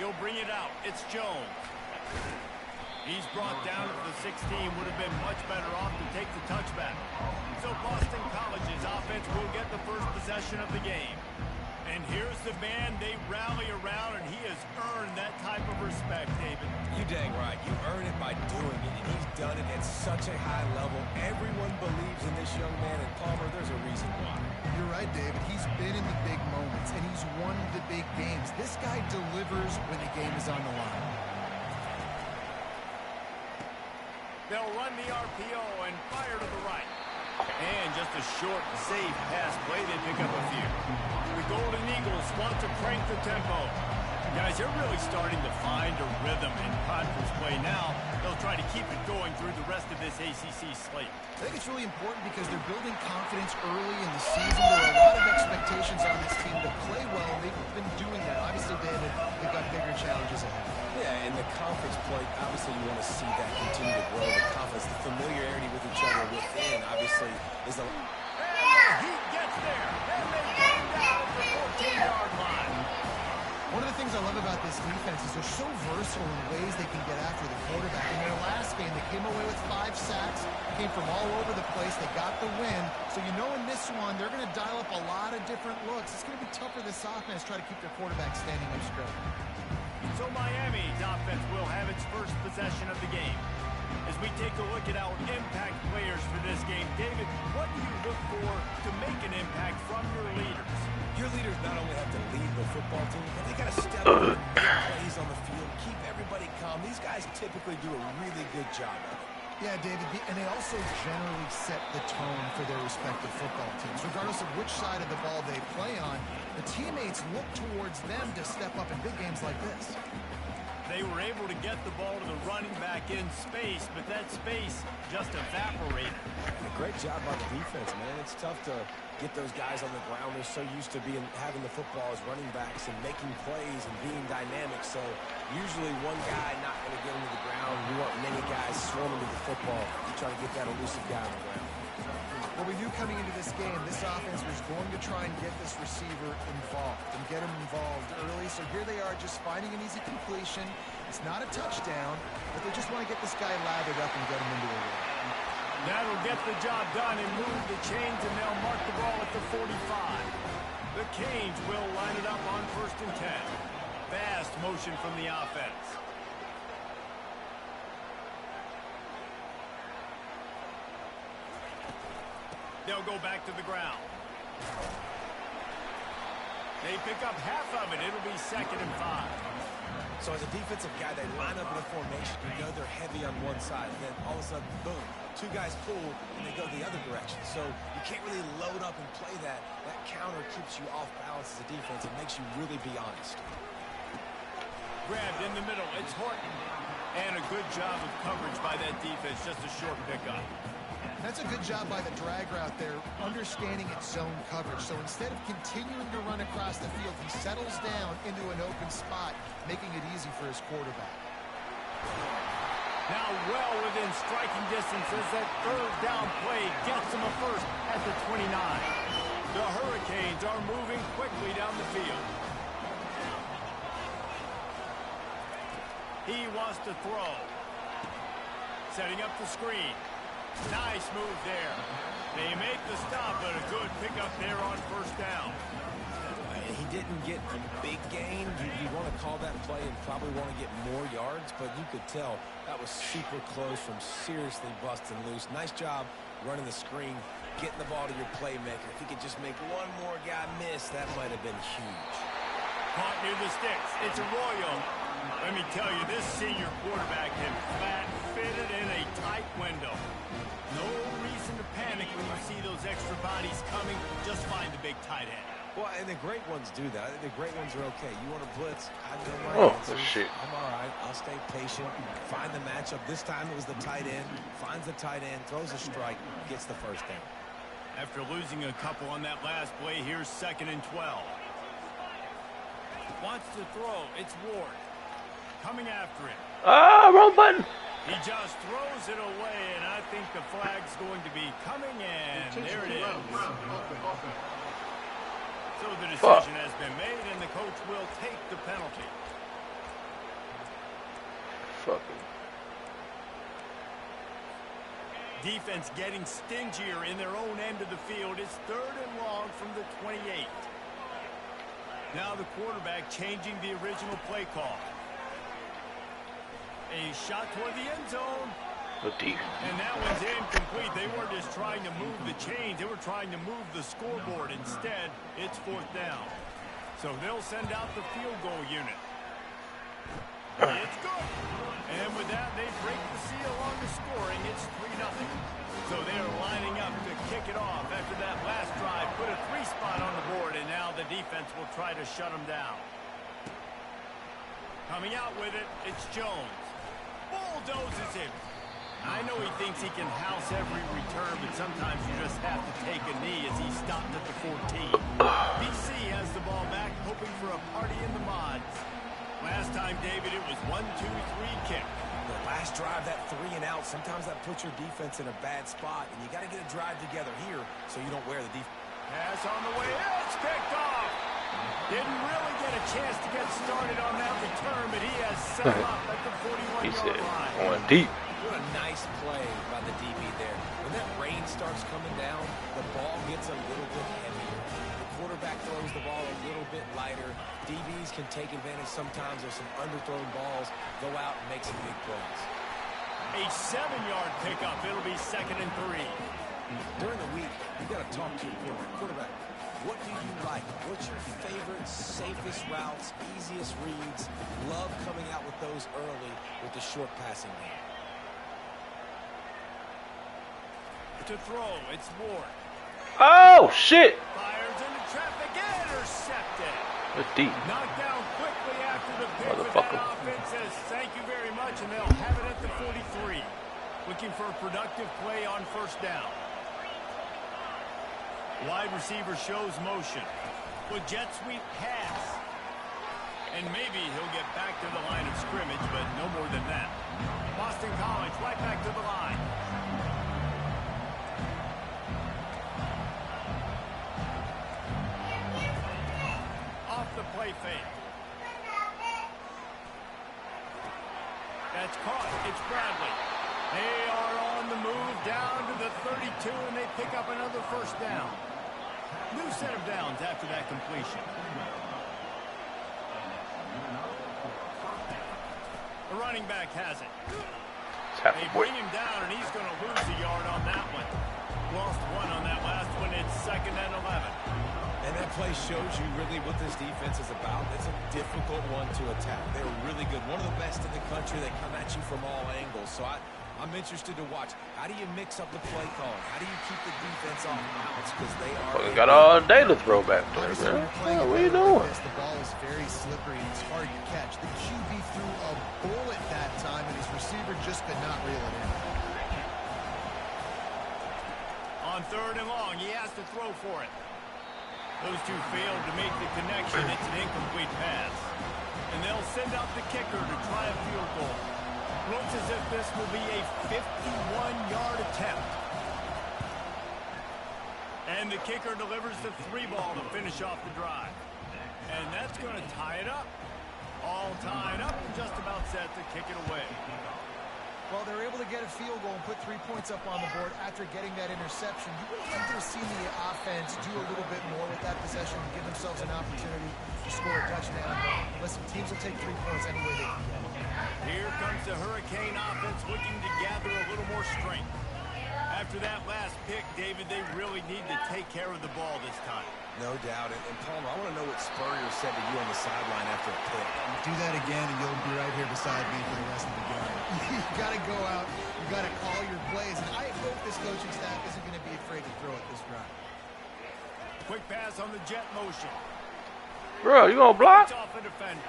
He'll bring it out. It's Jones. He's brought down to the 16. Would have been much better off to take the touchback. So Boston College's offense will get the first possession of the game. And here's the man they rally around, and he has earned that type of respect, David. You dang right. You earn it by doing it, and he's done it at such a high level. Everyone believes in this young man, and Palmer, there's a reason why. You're right, David. He's been in the big moments, and he's won the big games. This guy delivers when the game is on the line. They'll run the RPO and fire to the right. And just a short, safe pass play. They pick up a few. The Golden Eagles want to crank the tempo. Guys, they're really starting to find a rhythm in conference play now. They'll try to keep it going through the rest of this ACC slate. I think it's really important because they're building confidence early in the season. There are a lot of expectations on this team to play well. They've been doing that. Obviously, David, they've got bigger challenges ahead. Yeah, in the conference play, obviously you want to see that continue to grow. The confidence, the familiarity with each other within, obviously, is a... He gets there, and they come down at the 14-yard line. One of the things I love about this defense is they're so versatile in ways they can get after the quarterback. In their last game, they came away with 5 sacks, came from all over the place. They got the win. So you know in this one, they're going to dial up a lot of different looks. It's going to be tough for this offense to try to keep their quarterback standing up straight. So Miami's offense will have its first possession of the game. As we take a look at our impact players for this game, David, what do you look for to make an impact from your leaders? Your leaders not only have to lead the football team, but they got to step up and make plays on the field, keep everybody calm. These guys typically do a really good job of it. Yeah, David, and they also generally set the tone for their respective football teams. Regardless of which side of the ball they play on, the teammates look towards them to step up in big games like this. They were able to get the ball to the running back in space, but that space just evaporated. A great job by the defense, man. It's tough to get those guys on the ground. They're so used to having the football as running backs and making plays and being dynamic. So usually one guy not going to get him to the ground. You want many guys swarming to the football to try to get that elusive guy on the ground. Well, we knew coming into this game, this offense was going to try and get this receiver involved and get him involved early. So here they are just finding an easy completion. It's not a touchdown, but they just want to get this guy lathered up and get him into a rhythm. That'll get the job done and move the chains, and they'll mark the ball at the 45. The Canes will line it up on 1st and 10. Fast motion from the offense. They'll go back to the ground. They pick up half of it. It'll be 2nd and 5. So as a defensive guy, they line up in a formation. You know they're heavy on one side. And then all of a sudden, boom, 2 guys pull, and they go the other direction. So you can't really load up and play that. That counter keeps you off balance as a defense. It makes you really be honest. Grabbed in the middle. It's Horton. And a good job of coverage by that defense. Just a short pickup. That's a good job by the drag route there, understanding its zone coverage. So instead of continuing to run across the field, he settles down into an open spot, making it easy for his quarterback. Now well within striking distance as that 3rd down play gets him a first at the 29. The Hurricanes are moving quickly down the field. He wants to throw. Setting up the screen. Nice move there. They make the stop, but a good pickup there on 1st down. He didn't get a big gain. You want to call that play and probably want to get more yards, but you could tell that was super close from seriously busting loose. Nice job running the screen, getting the ball to your playmaker. If he could just make one more guy miss, that might have been huge. Caught near the sticks. It's Arroyo. Let me tell you, this senior quarterback can flat fit it in a tight window. No reason to panic when you see those extra bodies coming. Just find the big tight end. Well, and the great ones do that. The great ones are okay. You want to blitz? I know my answers. Shit. I'm all right. I'll stay patient. Find the matchup. This time it was the tight end. Finds the tight end, throws a strike, gets the 1st down. After losing a couple on that last play, here's 2nd and 12. Wants to throw. It's Ward. Coming after it. Ah, wrong button. He just throws it away, and I think the flag's going to be coming in. There it is. So the decision has been made, and the coach will take the penalty. fucking. Defense getting stingier in their own end of the field. It's 3rd and long from the 28. Now the quarterback changing the original play call. A shot toward the end zone. And that one's incomplete. They weren't just trying to move the chains. They were trying to move the scoreboard. Instead, it's 4th down. So they'll send out the field goal unit. It's good. And with that, they break the seal on the scoring. It's 3-0. So they are lining up to kick it off after that last drive. Put a 3 spot on the board, and now the defense will try to shut them down. Coming out with it, it's Jones. Bulldozes him. I know he thinks he can house every return, but sometimes you just have to take a knee as he stopped at the 14. BC has the ball back, hoping for a party in the mods. Last time, David, it was 1-2-3 kick. The last drive, that 3 and out, sometimes that puts your defense in a bad spot, and you got to get a drive together here so you don't wear the defense. Pass on the way, it's picked off. Didn't really get a chance to get started on that return, but he has set up at the 41-yard line. Going deep. What a nice play by the DB there. When that rain starts coming down, the ball gets a little bit heavier. The quarterback throws the ball a little bit lighter. DBs can take advantage sometimes of some underthrown balls, go out and make some big plays. A 7-yard pickup. It'll be 2nd and 3. During the week, you've got to talk to your quarterback. What do you like? What's your favorite, safest routes, easiest reads? Love coming out with those early with the short passing game. To throw, it's Ward. Oh, shit. Fires into traffic, intercepted. That's deep. Knocked down quickly after the pick, but Motherfucker. that offense says thank you very much, and they'll have it at the 43. Looking for a productive play on 1st down. Wide receiver shows motion. With jet sweep pass. And maybe he'll get back to the line of scrimmage, but no more than that. Boston College right back to the line. Off the play fake. That's caught. It's Bradley. They are on the move down to the 32, and they pick up another 1st down. New set of downs after that completion. The running back has it. They bring him down, and he's going to lose a yard on that one. Lost 1 on that last one. It's 2nd and 11. And that play shows you really what this defense is about. It's a difficult one to attack. They're really good. One of the best in the country. They come at you from all angles. So I'm interested to watch. How do you mix up the play calling? How do you keep the defense off balance? Because they are... We got all day to throw back there, man. What are you doing? The ball is very slippery and it's hard to catch. The QB threw a bullet that time, and his receiver just could not reel it in. On 3rd and long, he has to throw for it. Those two failed to make the connection. It's an incomplete pass. And they'll send out the kicker to try a field goal. Looks as if this will be a 51-yard attempt. And the kicker delivers the 3 ball to finish off the drive. And that's going to tie it up. All tied up and just about set to kick it away. Well, they're able to get a field goal and put 3 points up on the board after getting that interception. You would have liked to have seen the offense do a little bit more with that possession and give themselves an opportunity to score a touchdown. Listen, teams will take 3 points any way they can get it. Here comes the Hurricane offense looking to gather a little more strength. After that last pick, David, they really need to take care of the ball this time. No doubt. And Palmer, I want to know what Spurrier said to you on the sideline after a pick. Do that again, and you'll be right here beside me for the rest of the game. You got to go out. You got to call your plays. And I hope this coaching staff isn't going to be afraid to throw it this drive. Quick pass on the jet motion. Bro, you gonna block? Off a defender.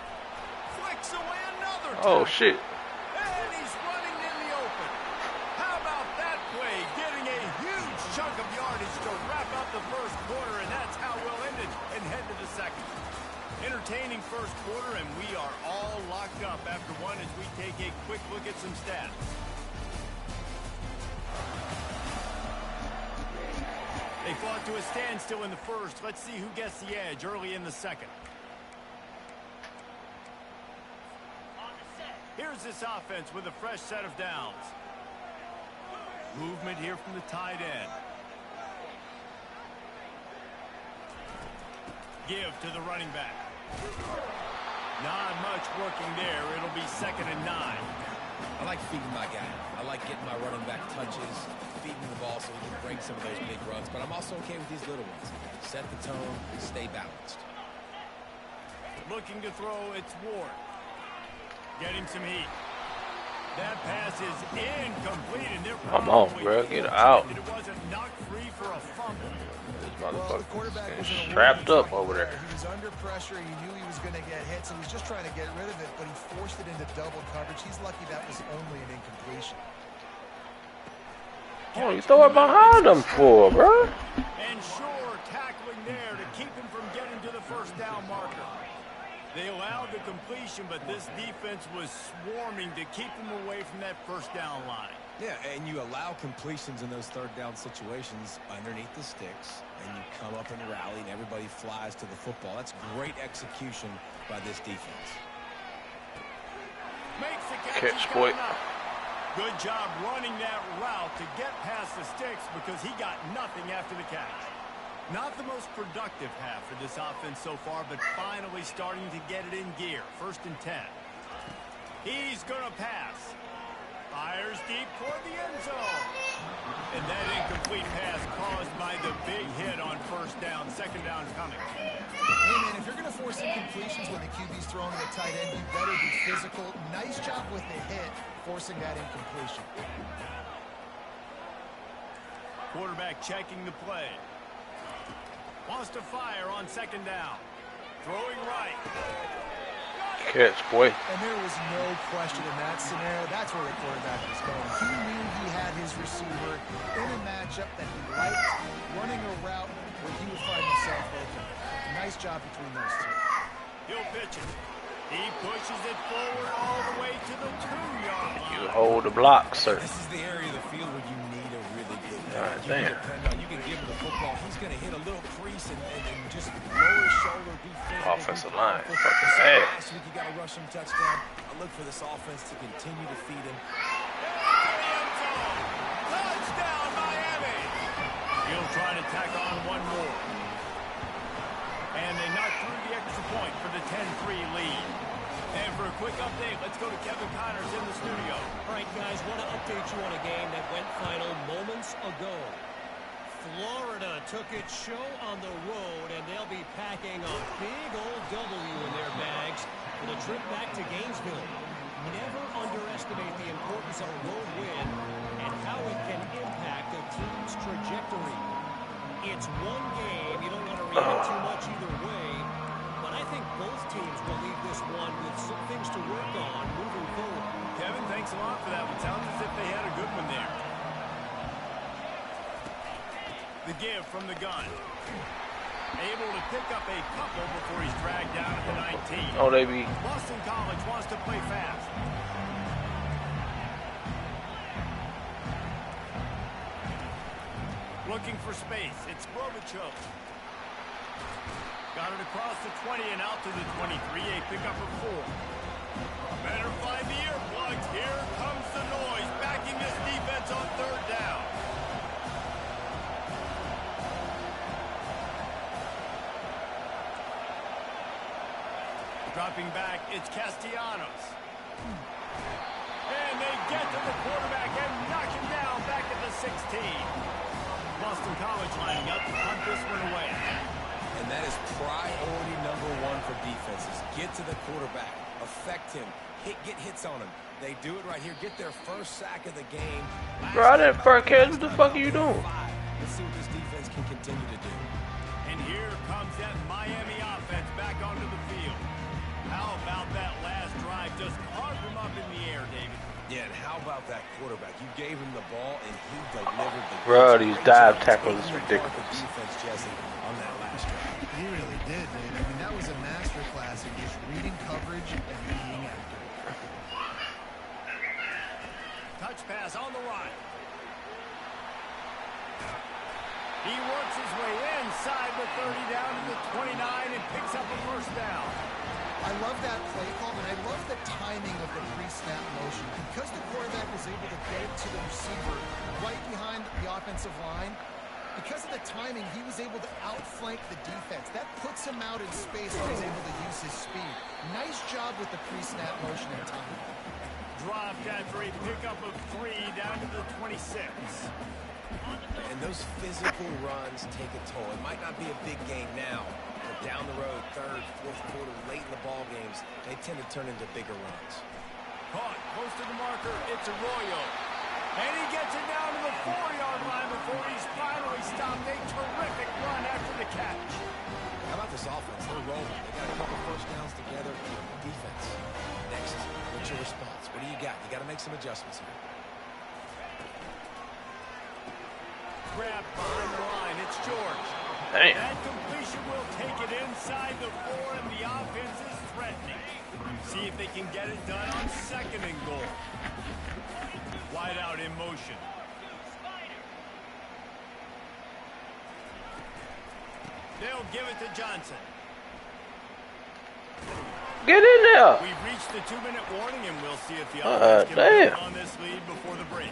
Flicks away another time. Oh, shit. And he's running in the open. How about that play? Getting a huge chunk of yardage to wrap up the 1st quarter, and that's how we'll end it and head to the 2nd. Entertaining 1st quarter, and we are all locked up after 1 as we take a quick look at some stats. They fought to a standstill in the 1st. Let's see who gets the edge early in the 2nd. Here's Here's this offense with a fresh set of downs. Movement here from the tight end. Give to the running back. Not much working there. It'll be 2nd and 9. I like feeding my guy. I like getting my running back touches, feeding the ball so he can break some of those big runs. But I'm also okay with these little ones. Set the tone, stay balanced. Looking to throw, it's Ward. Getting some heat. That pass is incomplete, and they're come on, bro, get out. It wasn't knocked free for a fumble. This motherfucker is strapped up over there. He was under pressure. He knew he was going to get hit, so he was just trying to get rid of it, but he forced it into double coverage. He's lucky that was only an incompletion. Oh, you throw it behind him for, bro? And sure, tackling there to keep him from getting to the first down marker. They allowed the completion, but this defense was swarming to keep him away from that first down line. Yeah, and you allow completions in those third down situations underneath the sticks, and you come up and rally, and everybody flies to the football. That's great execution by this defense. Makes the catch. Catch, boy. Good job running that route to get past the sticks because he got nothing after the catch. Not the most productive half for this offense so far, but finally starting to get it in gear. 1st and 10. He's going to pass. Fires deep toward the end zone. And that incomplete pass caused by the big hit on 1st down. 2nd down coming. Hey, man, if you're going to force incompletions when the QB's throwing to the tight end, you better be physical. Nice job with the hit, forcing that incompletion. Quarterback checking the play. Wants to fire on 2nd down. Throwing right. Catch, boy. And there was no question in that scenario. That's where the quarterback was going. He knew he had his receiver in a matchup that he liked, running a route where he would find himself open. Nice job between those two. He'll pitch it. He pushes it forward all the way to the 2-yard line. You hold the block, sir. This is the area of the field where you need a really good God you damn. can depend on. You can give him the football. He's going to hit a little crease and just lower his shoulder, be physical. Offensive line. Fucking Hey. last week, you got a rushing touchdown. I look for this offense to continue to feed him. Touchdown, Miami! He'll try to tack on one more. And they knock through the extra point for the 10-3 lead. And for a quick update, let's go to Kevin Connors in the studio. All right, guys, want to update you on a game that went final moments ago. Florida took its show on the road, and they'll be packing a big old W in their bags for the trip back to Gainesville. Never underestimate the importance of a road win and how it can impact a team's trajectory. It's one game. You don't want to react too much either way, but I think both teams will leave this one with some things to work on moving forward. Kevin, thanks a lot for that one. Sounds as if they had a good one there. The give from the gun. Able to pick up a couple before he's dragged down at the 19. Oh, they be. Boston College wants to play fast. Looking for space. It's Brobichuk. Got it across the 20 and out to the 23. A pickup of 4. Better find the earplugs. Here comes the noise. Backing this defense on 3rd down. Dropping back, it's Castellanos. And they get to the quarterback and knock him down back at the 16. Boston College lining up to punt this one away. And that is priority #1 for defenses. Get to the quarterback. Affect him. Get hits on him. They do it right here. Get their first sack of the game. Bro, I didn't first catch. What the fuck are you doing? Let's see what this defense can continue to do. And here comes that Miami offense back onto the field. How about that last drive? Just carved him up in the air, David. Yeah, and how about that quarterback? You gave him the ball, and he delivered the Bro, these dive tackles is ridiculous. Defense, Jesse, on that last drive. He really did, Dave. I mean, that was a masterclass in just reading coverage and being accurate. Touch pass on the run. He works his way inside the 30 down to the 29 and picks up a 1st down. I love that play call, and I love the timing of the pre-snap motion. Because the quarterback was able to get it to the receiver right behind the offensive line, because of the timing, he was able to outflank the defense. That puts him out in space where he's able to use his speed. Nice job with the pre-snap motion and timing. Dropped after a pickup of 3 down to the 26. And those physical runs take a toll. It might not be a big game now, but down the road, third, fourth quarter, late in the ball games, they tend to turn into bigger runs. Caught close to the marker. It's Arroyo. And he gets it down to the 4-yard line before he's finally stopped. A terrific run after the catch. How about this offense? They're rolling. They got a couple first downs together. Defense. Next, what's your response? What do you got? You got to make some adjustments here. Grab behind the line. It's George. Damn. That completion will take it inside the 4, and the offense is threatening. See if they can get it done on 2nd and goal. Wide out in motion. They'll give it to Johnson. Get in there. We've reached the 2-minute warning, and we'll see if the offense can build on this lead before the break.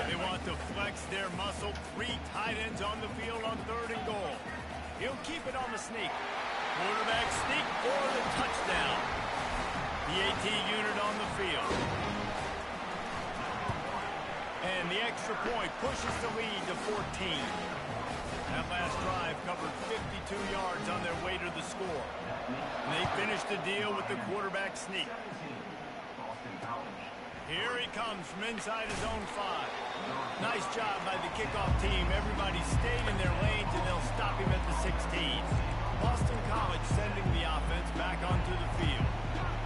They want to flex their muscle. 3 tight ends on the field on 3rd and goal. He'll keep it on the sneak. Quarterback sneak for the touchdown. The AT unit on the field. And the extra point pushes the lead to 14. That last drive covered 52 yards on their way to the score. And they finished the deal with the quarterback sneak. Here he comes from inside his own 5. Nice job by the kickoff team. Everybody stayed in their lanes, and they'll stop him at the 16. Boston College sending the offense back onto the field.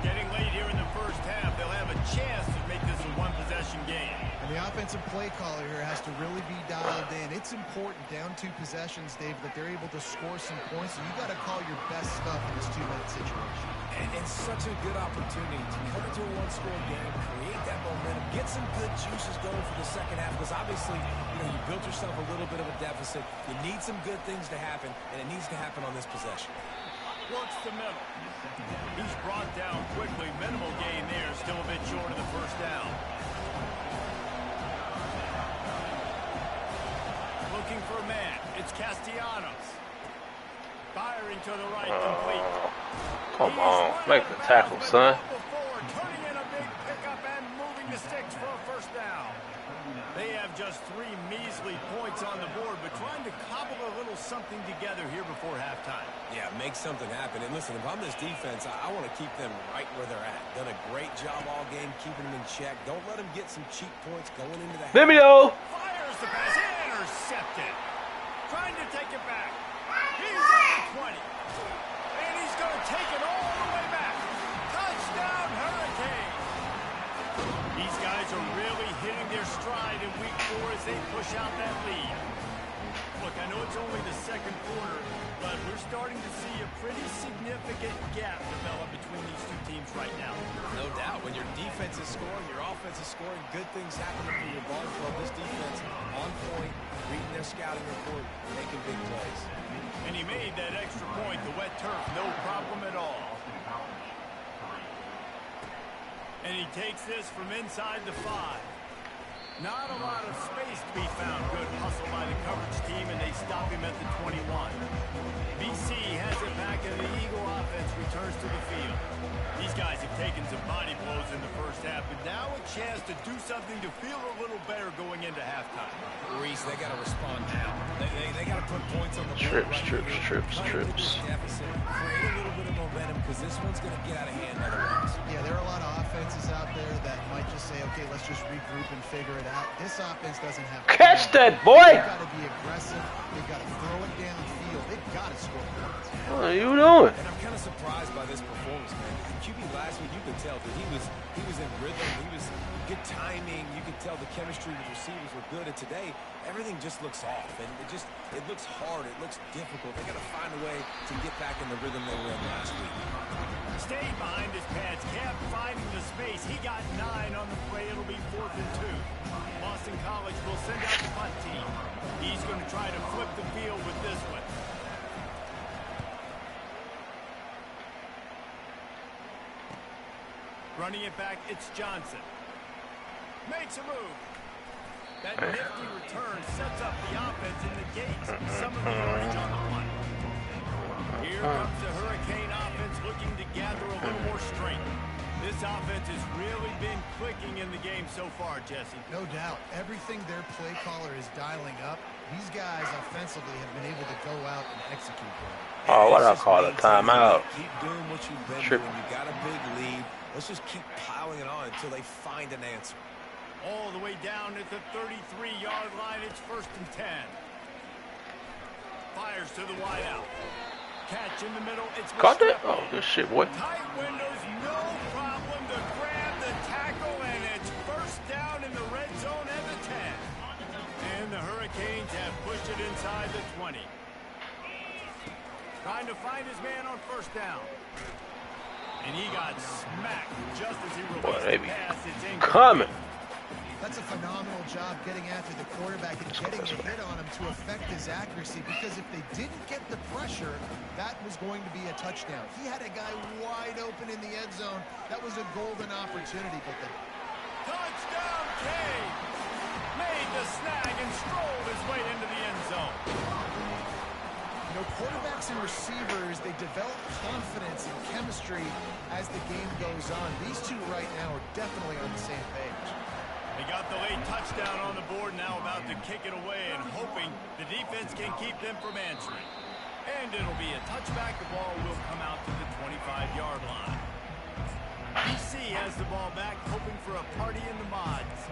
Getting late here in the first half, they'll have a chance to make this a 1-possession game. And the offensive play caller here has to really be dialed in. It's important down 2 possessions, Dave, that they're able to score some points, and you got to call your best stuff in this 2-minute situation. And such a good opportunity to come into a 1-score game, create that momentum, get some good juices going for the second half, because obviously, you built yourself a little bit of a deficit. You need some good things to happen, and it needs to happen on this possession. Works the middle. He's brought down quickly. Minimal gain there. Still a bit short of the first down. Looking for a man. It's Castellanos. Firing to the right, complete. Come on, make the tackle, son. Turning in a big pickup and moving the sticks for a first down. They have just 3 measly points on the board, but trying to cobble a little something together here before halftime. Yeah, make something happen. And listen, if I'm this defense, I want to keep them right where they're at. Done a great job all game keeping them in check. Don't let them get some cheap points going into the half. Vimeo. Fires the pass, intercepted. Trying to take it back. He's at the 20. And he's going to take it all the way back. Touchdown, Hurricane. These guys are really hitting their stride in week 4 as they push out that lead. Look, I know it's only the 2nd quarter, but we're starting to see a pretty significant gap develop between these 2 teams right now. No doubt. When your defense is scoring, your offense is scoring, good things happen for your ball club. This defense on point, reading their scouting report, making big plays. And he made that extra point, the wet turf, no problem at all. And he takes this from inside the 5. Not a lot of space to be found. Good hustle by the coverage team, and they stop him at the 21. BC has it back, and the Eagle offense returns to the field. These guys have taken some body blows in the first half, but now a chance to do something to feel a little better going into halftime. Reese, they got to respond now. They got to put points on the board. Trips. Deficit, create a little bit of momentum, because this one's going to get out of hand otherwise. Yeah, there are a lot of offenses out there that might just say, okay, let's just regroup and figure it out. This offense doesn't have... Catch that, boy! They've got to be aggressive. They've got to throw it downfield. They've got to score points. What are you doing? And I'm kind of surprised by this performance, man. QB last week, you could tell that he was in rhythm. He was good timing. You could tell the chemistry with receivers were good. And today, everything just looks off. And it looks hard. It looks difficult. They got to find a way to get back in the rhythm they were in last week. Stayed behind his pads, kept finding the space. He got 9 on the play. It'll be 4th and 2. Boston College will send out the punt team. He's going to Running it back, it's Johnson. Makes a move. That nifty return sets up the offense and negates some of the yardage on the punt. Here comes the Hurricane offense looking to gather a little more strength. This offense has really been clicking in the game so far, Jesse. No doubt. Everything their play caller is dialing up, these guys offensively have been able to go out and execute well. Oh, what I call a timeout. Keep doing what you've been doing. You got a big lead. Let's just keep piling it on until they find an answer. All the way down at the 33-yard line, it's 1st and 10. Fires to the wideout. Catch in the middle, it's Caught that? Oh, good shit, boy. tight windows, no problem to grab the tackle, and it's 1st down in the red zone at the 10. And the Hurricanes have pushed it inside the 20. Trying to find his man on 1st down. And he got smacked just as he released the pass. It's coming. That's a phenomenal job getting after the quarterback and getting a hit on him to affect his accuracy, because if they didn't get the pressure, that was going to be a touchdown. He had a guy wide open in the end zone. That was a golden opportunity, but the touchdown Cade made the snag and strolled his way into the end zone. You know, quarterbacks and receivers, they develop confidence and chemistry as the game goes on. These two right now are definitely on the same page. They got the late touchdown on the board, now about to kick it away and hoping the defense can keep them from answering. And it'll be a touchback. The ball will come out to the 25-yard line. BC has the ball back, hoping for a party in the mods.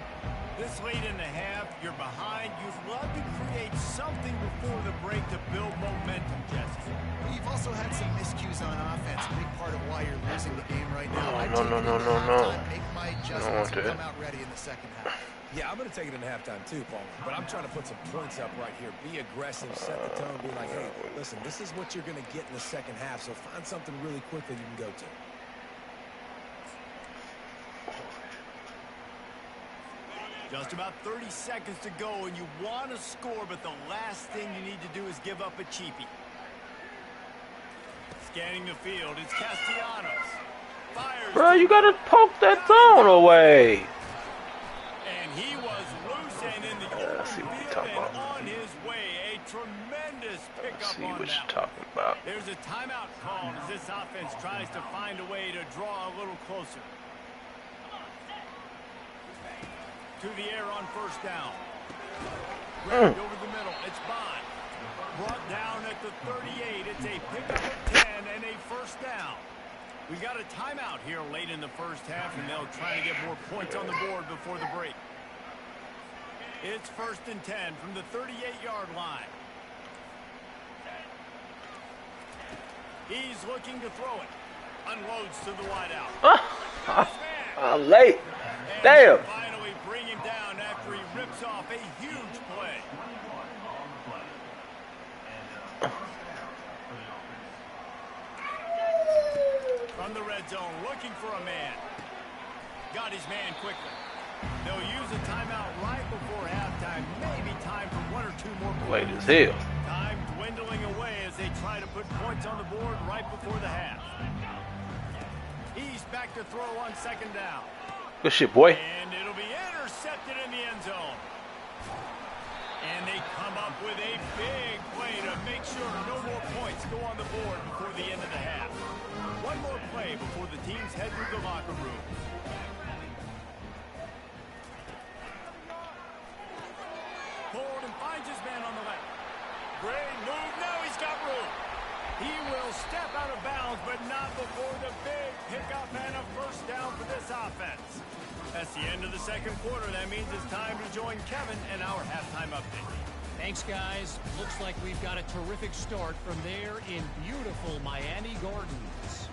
This late in the half, you're behind. You'd love to create something before the break to build momentum, Jesse. You've also had some miscues on offense, a big part of why you're losing the game right now. No. Make my adjustments and come out ready in the second half. Yeah, I'm going to take it in halftime too, Paul. But I'm trying to put some points up right here. Be aggressive, set the tone, be like, hey, listen, this is what you're going to get in the second half, so find something really quickly you can go to. Just about 30 seconds to go, and you want to score, but the last thing you need to do is give up a cheapie. Scanning the field, it's Castellanos. Fires. Bro, you gotta poke that zone away. And he was loose and in the open field and on his way. A tremendous pickup See on what that you're talking about. There's a timeout call as this offense tries to find a way to draw a little closer. To the air on 1st down. Grabbed over the middle. It's Bond. Brought down at the 38. It's a pickup of 10 and a 1st down. We got a timeout here late in the first half, and they'll try to get more points on the board before the break. It's 1st and 10 from the 38-yard line. He's looking to throw it. Unloads to the wideout. I'm late. Damn. Finally bring him down after he rips off a huge play. From the red zone, looking for a man. Got his man quickly. They'll use a timeout right before halftime. Maybe time for 1 or 2 more points. Late as hell. Time dwindling away as they try to put points on the board right before the half. He's back to throw on 2nd down. Good shit, boy. And it'll be intercepted in the end zone. And they come up with a big play to make sure no more points go on the board before the end of the half. One more play before the teams head to the locker room. Forward and finds his man on the left. Great move. Now he's got room. He will step out of bounds, but not before the big pickup and a 1st down for this offense. That's the end of the second quarter. That means it's time to join Kevin and our halftime update. Thanks, guys. Looks like we've got a terrific start from there in beautiful Miami Gardens.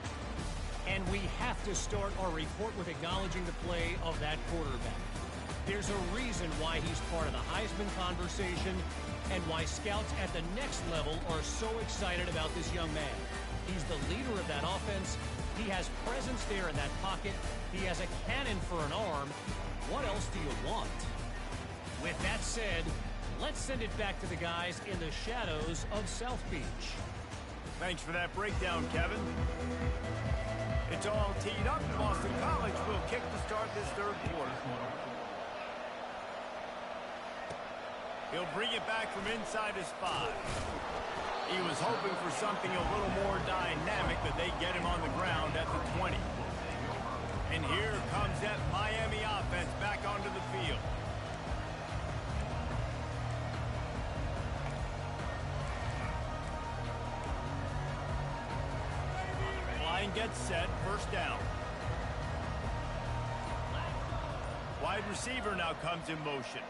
And we have to start our report with acknowledging the play of that quarterback. There's a reason why he's part of the Heisman conversation and why scouts at the next level are so excited about this young man. He's the leader of that offense. He has presence there in that pocket. He has a cannon for an arm. What else do you want? With that said, let's send it back to the guys in the shadows of South Beach. Thanks for that breakdown, Kevin. It's all teed up. Boston College will kick to start this third quarter. He'll bring it back from inside his 5. He was hoping for something a little more dynamic, but they get him on the ground at the 20. And here comes that Miami offense back onto the field. Line gets set, first down. Wide receiver now comes in motion.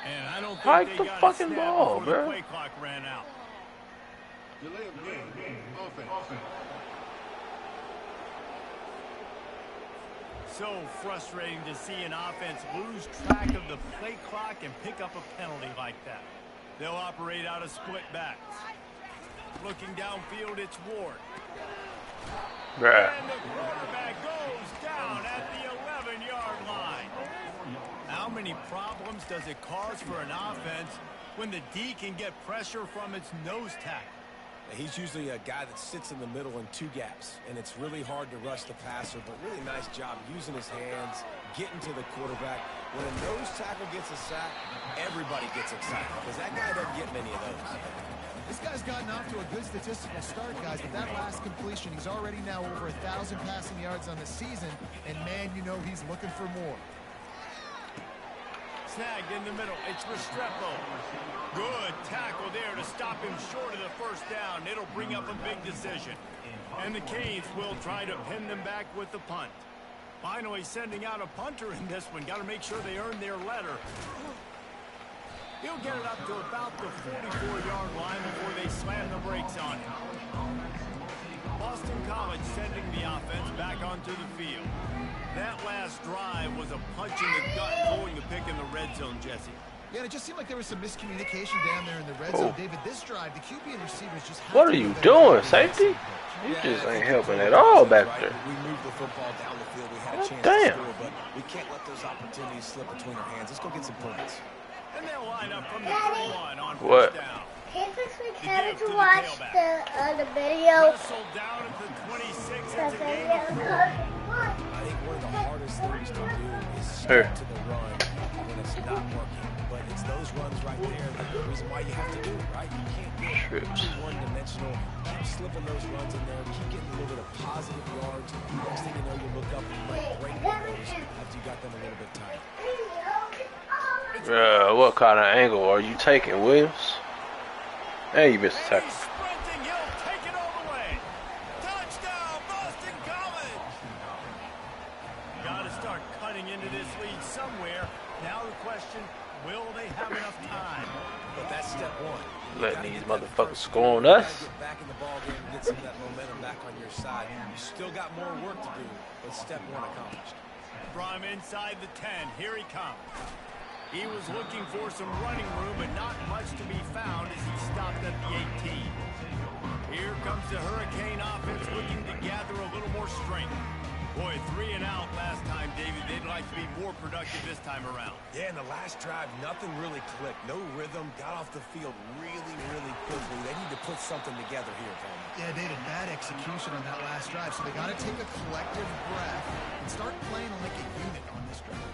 And I don't think they got a snap before the play clock ran out. Delay of game. Offense. So frustrating to see an offense lose track of the play clock and pick up a penalty like that. They'll operate out of split backs. Looking downfield, it's Ward. Bruh. And the quarterback goes down at the 11-yard line. How many problems does it cause for an offense when the D can get pressure from its nose tackle? He's usually a guy that sits in the middle in 2 gaps, and it's really hard to rush the passer, but really nice job using his hands, getting to the quarterback. When a nose tackle gets a sack, everybody gets excited, because that guy doesn't get many of those. This guy's gotten off to a good statistical start, guys. With that last completion, he's already now over 1,000 passing yards on the season, and man, you know he's looking for more. Snagged in the middle. It's Restrepo. Good tackle there to stop him short of the first down. It'll bring up a big decision. And the Canes will try to pin them back with the punt. Finally sending out a punter in this one. Got to make sure they earn their letter. He'll get it up to about the 44-yard line before they slam the brakes on him. Boston College sending the offense back onto the field. That last drive was a punch in the gut going to pick in the red zone, Jesse. Yeah, and it just seemed like there was some miscommunication down there in the red zone. David, this drive, the QB and receivers just had What are you doing, safety? You just ain't helping at all back there. We moved the football down the field. We had a chance Damn. to score, but we can't let those opportunities slip between our hands. Let's go get some points. And they'll line up from the 31 on What? first down. Hey, Kevin, to watch the video. Whistle down at the 26. It's The a gain video. of 4. I think one of the hardest things to do is stick to the run when it's not working. But it's those runs right there that the reason why you have to do it, right? You can't get too one-dimensional. Keep slipping those runs in there. Keep getting a little bit of positive yards. Next thing you know, you look up and you might break those after you got them a little bit tight. What kind of angle are you taking, Williams? Hey, you missed a tackle. He's sprinting. He'll take it all the way. Touchdown, Boston College. Got to start cutting into this lead somewhere. Now the question, will they have enough time? But that's step one. Letting these motherfuckers score on us. Get back in the ball game and get some of that momentum back on your side. You still got more work to do, but step one accomplished. From inside the 10, here he comes. He was looking for some running room, but not much to be found as he stopped at the 18. Here comes the Hurricane offense looking to gather a little more strength. Boy, 3 and out last time, David. They'd like to be more productive this time around. Yeah, in the last drive, nothing really clicked. No rhythm. Got off the field really, really quickly. They need to put something together here, Tony. Yeah, David, bad execution on that last drive, so they got to take a collective breath and start playing like a unit on this drive.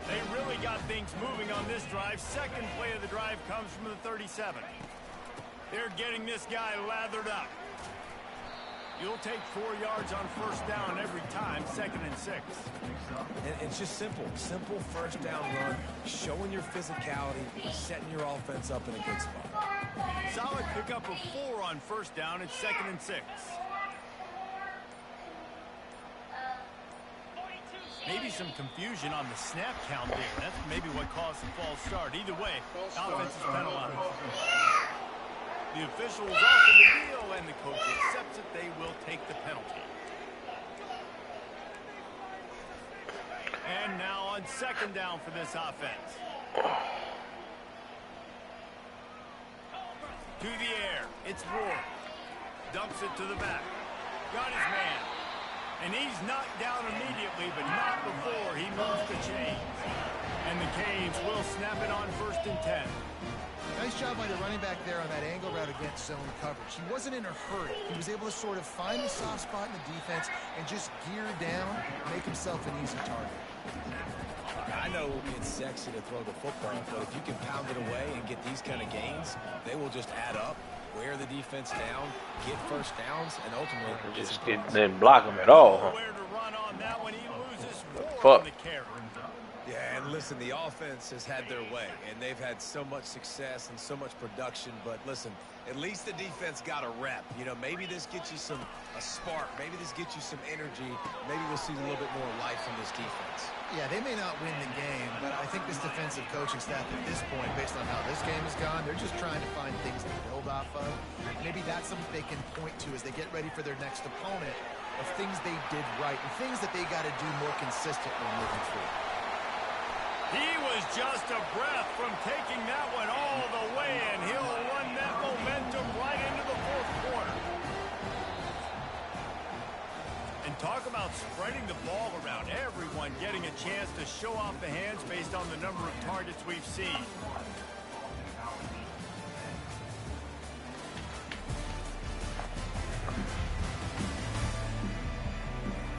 They really got things moving on this drive. Second play of the drive comes from the 37. They're getting this guy lathered up. You'll take 4 yards on first down every time, 2nd and 6. And it's just simple. Simple first down run, showing your physicality, setting your offense up in a good spot. Solid pickup of 4 on first down. It's 2nd and 6. Maybe some confusion on the snap count there. That's maybe what caused the false start. Either way, offense is penalized. The official is off of the deal, and the coach accepts it. They will take the penalty. And now on second down for this offense. To the air. It's Ward. Dumps it to the back. Got his man. And he's knocked down immediately, but not before he moves the chains. And the Canes will snap it on 1st and 10. Nice job by the running back there on that angle route against zone coverage. He wasn't in a hurry. He was able to sort of find the soft spot in the defense and just gear down, make himself an easy target. I know it's sexy to throw the football, but if you can pound it away and get these kind of gains, they will just add up, wear the defense down, get first downs, and ultimately just didn't block him at all, huh? Where to run on that when he loses Fuck. on the carry. Yeah, and listen, the offense has had their way, and they've had so much success and so much production, but listen, at least the defense got a rep. You know, maybe this gets you a spark. Maybe this gets you some energy. Maybe we'll see a little bit more life from this defense. Yeah, they may not win the game, but I think this defensive coaching staff at this point, based on how this game has gone, they're just trying to find things to build off of. Maybe that's something they can point to as they get ready for their next opponent, of things they did right and things that they got to do more consistently moving forward. He was just a breath from taking that one all the way, and he'll run that momentum right into the fourth quarter. And talk about spreading the ball around. Everyone getting a chance to show off the hands based on the number of targets we've seen.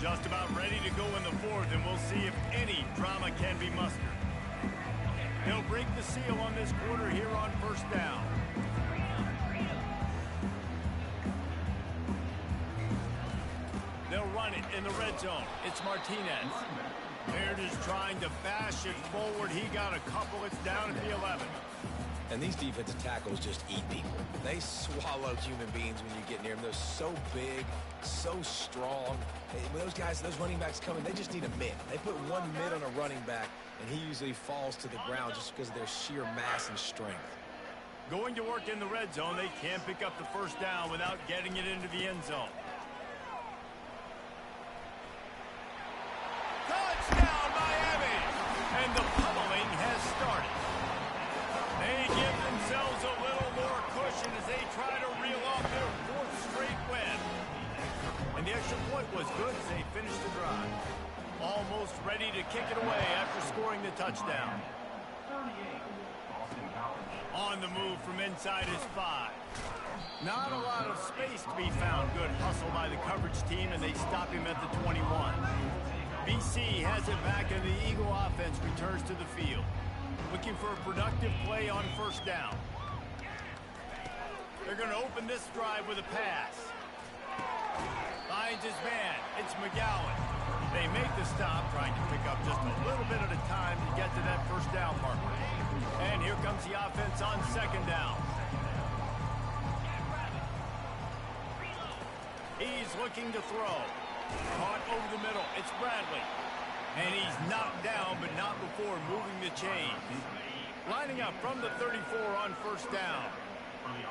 Just about ready to go in the fourth, and we'll see if any drama can be mustered. They'll break the seal on this quarter here on first down. They'll run it in the red zone. It's Martinez. Baird is trying to bash it forward. He got a couple. It's down at the 11. And these defensive tackles just eat people. They swallow human beings when you get near them. They're so big, so strong. When those guys, those running backs come in, they just need a mid. They put one mid on a running back, and he usually falls to the ground just because of their sheer mass and strength. Going to work in the red zone. They can't pick up the first down without getting it into the end zone. Touchdown, Miami! And the pummeling has started. They give themselves a little more cushion as they try to reel off their fourth straight win. And the extra point was good as they finished the drive. Almost ready to kick it away after scoring the touchdown. On the move from inside his 5. Not a lot of space to be found. Good hustle by the coverage team, and they stop him at the 21. BC has it back, and the Eagle offense returns to the field. Looking for a productive play on first down. They're going to open this drive with a pass. Finds his man. It's McGowan. They make the stop, trying to pick up just a little bit at a time to get to that first down marker. And here comes the offense on second down. He's looking to throw. Caught over the middle. It's Bradley. And he's knocked down, but not before moving the chains. Lining up from the 34 on first down.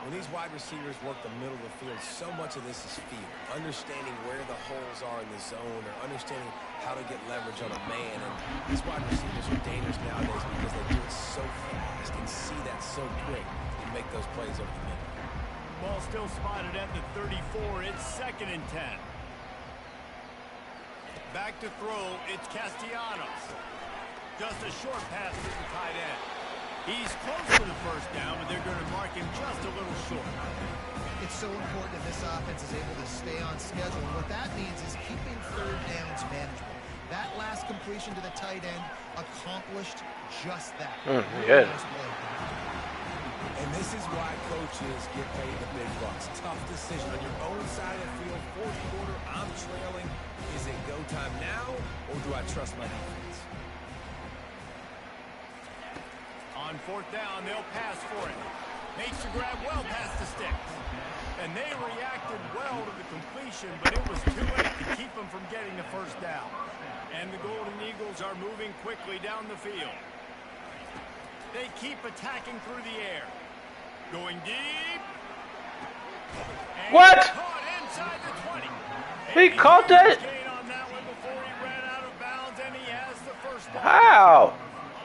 When these wide receivers work the middle of the field, so much of this is feel. Understanding where the holes are in the zone, or understanding how to get leverage on a man. And these wide receivers are dangerous nowadays because they do it so fast and see that so quick and make those plays over the middle. Ball still spotted at the 34. It's 2nd and 10. Back to throw, it's Castellanos. Just a short pass to the tight end. He's close to the first down, but they're going to mark him just a little short. It's so important that this offense is able to stay on schedule. And what that means is keeping third downs manageable. That last completion to the tight end accomplished just that. Yeah. Nice play. And this is why coaches get paid the big bucks. Tough decision on your own side of the field. Fourth quarter, I'm trailing. Is it go time now, or do I trust my defense? On fourth down, they'll pass for it. Makes the grab well past the sticks. And they reacted well to the completion, but it was too late to keep them from getting the first down. And the Golden Eagles are moving quickly down the field. They keep attacking through the air. Going deep. And What? Caught inside the 20. He caught that? On that one before he ran out of bounds, and he has the first down. How?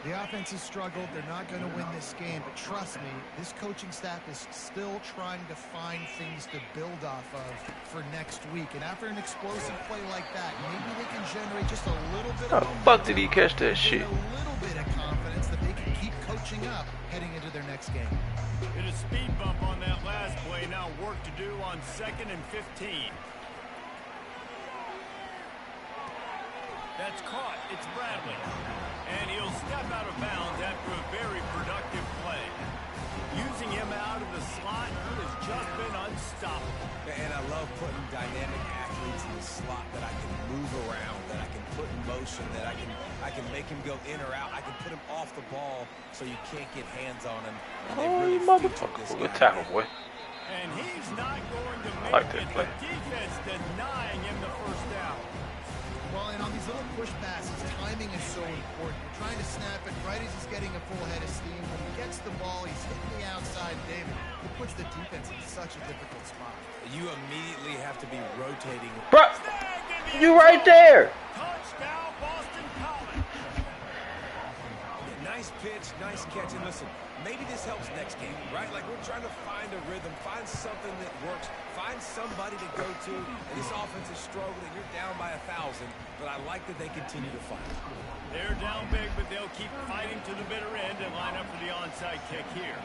The offense has struggled. They're not going to win this game, but trust me, this coaching staff is still trying to find things to build off of for next week. And after an explosive play like that, maybe they can generate just a little bit How of the fuck did he catch that shit? a little bit of confidence that they can keep coaching coaching up heading into their next game. Hit a speed bump on that last play. Now work to do on 2nd and 15. That's caught. It's Bradley. And he'll step out of bounds after a very productive play. Using him out of the slot, he has just been unstoppable. And I love putting dynamic athletes in the slot that I can move around, that I can put in motion, that I can make him go in or out. I can put him off the ball so you can't get hands on him. And they really motherfucker. Good tackle, boy. And he's not going to make like that it. play. The defense denying him the first down. Well, and on these little push passes, timing is so important. You're trying to snap it right as he's getting a full head of steam. When he gets the ball, he's hitting the outside, David. It puts the defense in such a difficult spot. You immediately have to be rotating. Bro, you right there. Touchdown, Boston College. Nice pitch, nice catch. And listen, maybe this helps next game, right? Like we're trying to find a rhythm, find something that works, find somebody to go to. And this offense is struggling. You're down by 1,000, but I like that they continue to fight. They're down big, but they'll keep fighting to the bitter end and line up for the onside kick here.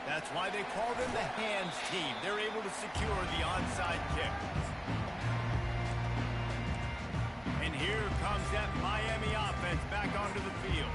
That's why they call them the hands team. They're able to secure the onside kick. And here comes that Miami offense back onto the field.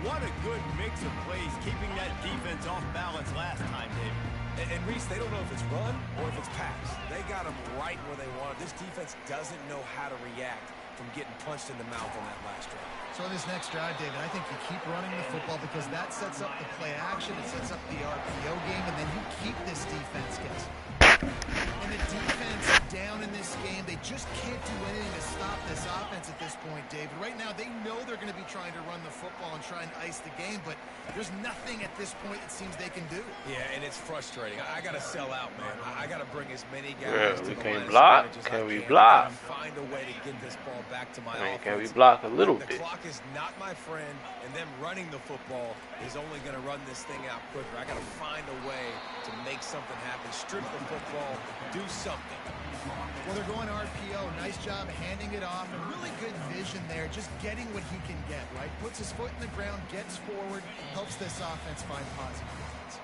What a good mix of plays, keeping that defense off balance last time, David. And Reese, they don't know if it's run or if it's pass. They got them right where they want it. This defense doesn't know how to react from getting punched in the mouth on that last drive. So in this next drive, David, I think you keep running the football because that sets up the play action, it sets up the RPO game, and then you keep this defense guessing. And the defense down in this game, they just can't do anything to stop this offense at this point, David. Right now, they know they're going to be trying to run the football and try and ice the game, but there's nothing at this point it seems they can do. Yeah, and it's frustrating. I got to sell out, man. I got to bring as many guys to we the can't line block. as Can we I block? Find a way to get this ball back to my Man, offense. can we block a little The bit? clock is not my friend, and them running the football is only going to run this thing out quicker. I got to find a way to make something happen, strip the football, do something. Well, they're going RPO. Nice job handing it off, and really good vision there, just getting what he can get, right? Puts his foot in the ground, gets forward, helps this offense find positive points.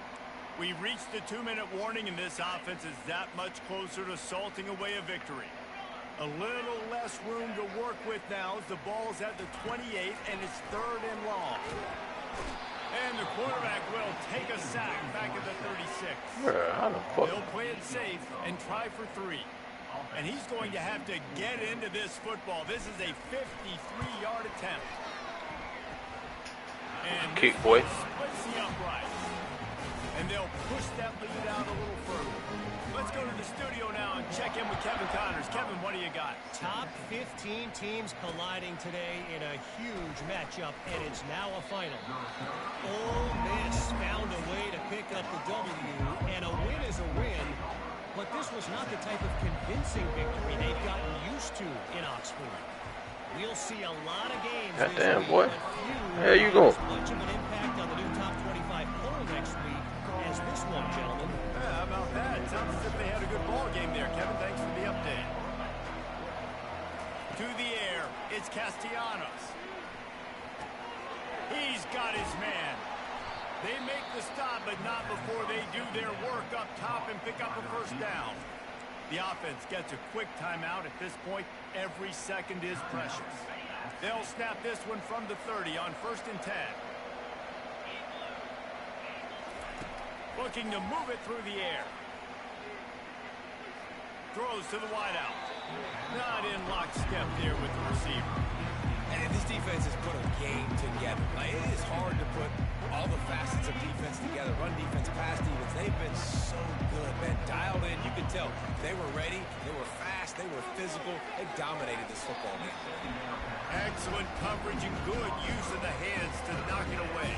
We've reached the 2-minute warning, and this offense is that much closer to salting away a victory. A little less room to work with now as the ball's at the 28, and it's 3rd and long. And the quarterback will take a sack back at the 36. They'll play it safe and try for 3. And he's going to have to get into this football. This is a 53-yard attempt. And Kick, boy. splits the upright. And they'll push that lead out a little further. Let's go to the studio now and check in with Kevin Connors. Kevin, what do you got? Top 15 teams colliding today in a huge matchup, and it's now a final. Ole Miss found a way to pick up the W, and a win is a win, but this was not the type of convincing victory they've gotten used to in Oxford. We'll see a lot of games this Goddamn, week, boy. but few There you go. have as much of an impact on the new top 25 poll next week as this one, gentlemen. How about that? Sounds as if they had a good ball game there, Kevin. Thanks for the update. To the air, it's Castellanos. He's got his man. They make the stop, but not before they do their work up top and pick up a first down. The offense gets a quick timeout. At this point, every second is precious. They'll snap this one from the 30 on 1st and 10. Looking to move it through the air. Throws to the wideout. Not in lockstep there with the receiver. And this defense has put a game together. Like, it is hard to put all the facets of defense together. Run defense, pass defense. They've been so good, man. Dialed in. You could tell they were ready. They were fast. They were physical. They dominated this football game. Excellent coverage and good use of the hands to knock it away.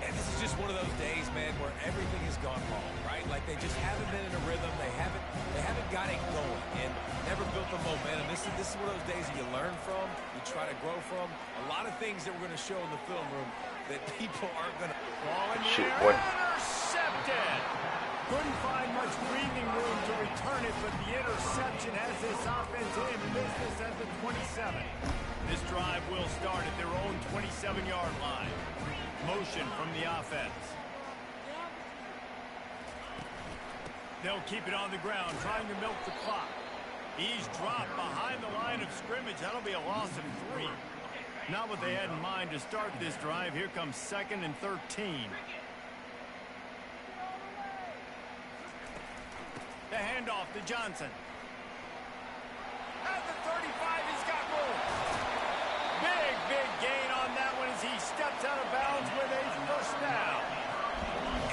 And this is just one of those days, man, where everything has gone wrong, right? Like they just haven't been in a rhythm. They haven't got it going and never built the momentum. This is one of those days that you learn from, you try to grow from. A lot of things that we're going to show in the film room that people aren't going to. Ball in the Shoot, air, boy. intercepted. Couldn't find much breathing room to return it, but the interception has this offense in business at the 27. This drive will start at their own 27-yard line. Motion from the offense. They'll keep it on the ground, trying to milk the clock. He's dropped behind the line of scrimmage. That'll be a loss of 3. Not what they had in mind to start this drive. Here comes 2nd and 13. The handoff to Johnson. At the 35, he's got room. Big gain on that one as he steps out of bounds with a first down.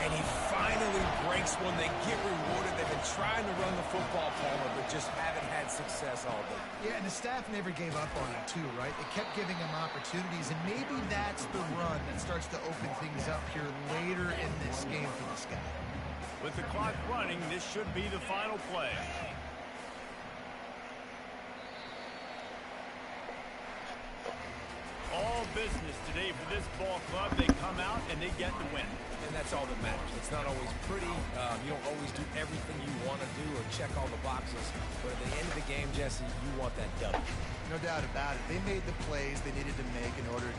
And he finally breaks one. They get rewarded. They've been trying to run the football, Palmer, but just haven't had success all day. Yeah, and the staff never gave up on him, too, right? They kept giving him opportunities, and maybe that's the run that starts to open things up here later in this game for this guy. With the clock running, this should be the final play. All business today for this ball club. They come out and they get the win. And that's all that matters. It's not always pretty. You don't always do everything you want to do or check all the boxes. But at the end of the game, Jesse, you want that W. No doubt about it. They made the plays they needed to make in order to